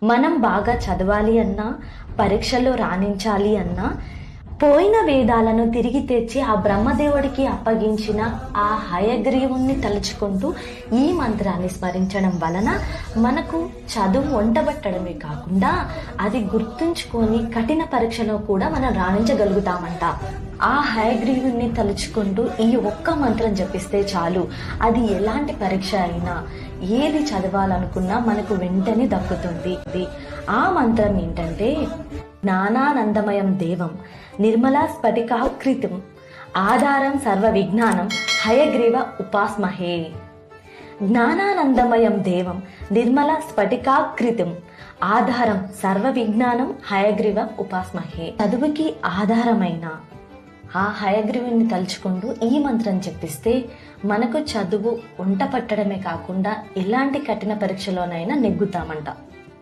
మనం బాగా చదవాలి అన్నా, పరీక్షల్లో రాణించాలి అన్నా, పోయిన వేదాలను తిరిగి తెచ్చి ఆ బ్రహ్మదేవుడికి అప్పగించిన ఆ హయగ్రీవుణ్ణి తలుచుకుంటూ ఈ మంత్రాన్ని స్మరించడం వలన మనకు చదువు వంటబట్టడమే కాకుండా అది గుర్తుంచుకొని కఠిన పరీక్షలో కూడా మనం రాణించగలుగుతామంట. ఆ హయగ్రీవుణ్ణి తలుచుకుంటూ ఈ ఒక్క మంత్రం జపిస్తే చాలు, అది ఎలాంటి పరీక్ష అయినా, ఏది చదవాలనుకున్నా మనకు వెంటనే దక్కుతుంది. ఆ మంత్రం ఏంటంటే, జ్ఞానానందమయం దేవం నిర్మలా స్ఫటికాకృతిం ఆధారం సర్వ విజ్ఞానం హయగ్రీవ ఉపాస్మహే. జ్ఞానానందమయం దేవం నిర్మలా స్ఫటికాకృతిం ఆధారం సర్వ విజ్ఞానం హయగ్రీవ ఉపాస్మహే. చదువుకి ఆధారమైన ఆ హయగ్రీవుని తలుచుకుంటూ ఈ మంత్రం చెప్పిస్తే మనకు చదువు వంట పట్టడమే కాకుండా ఎలాంటి కఠిన పరీక్షలోనైనా నెగ్గుతామంట.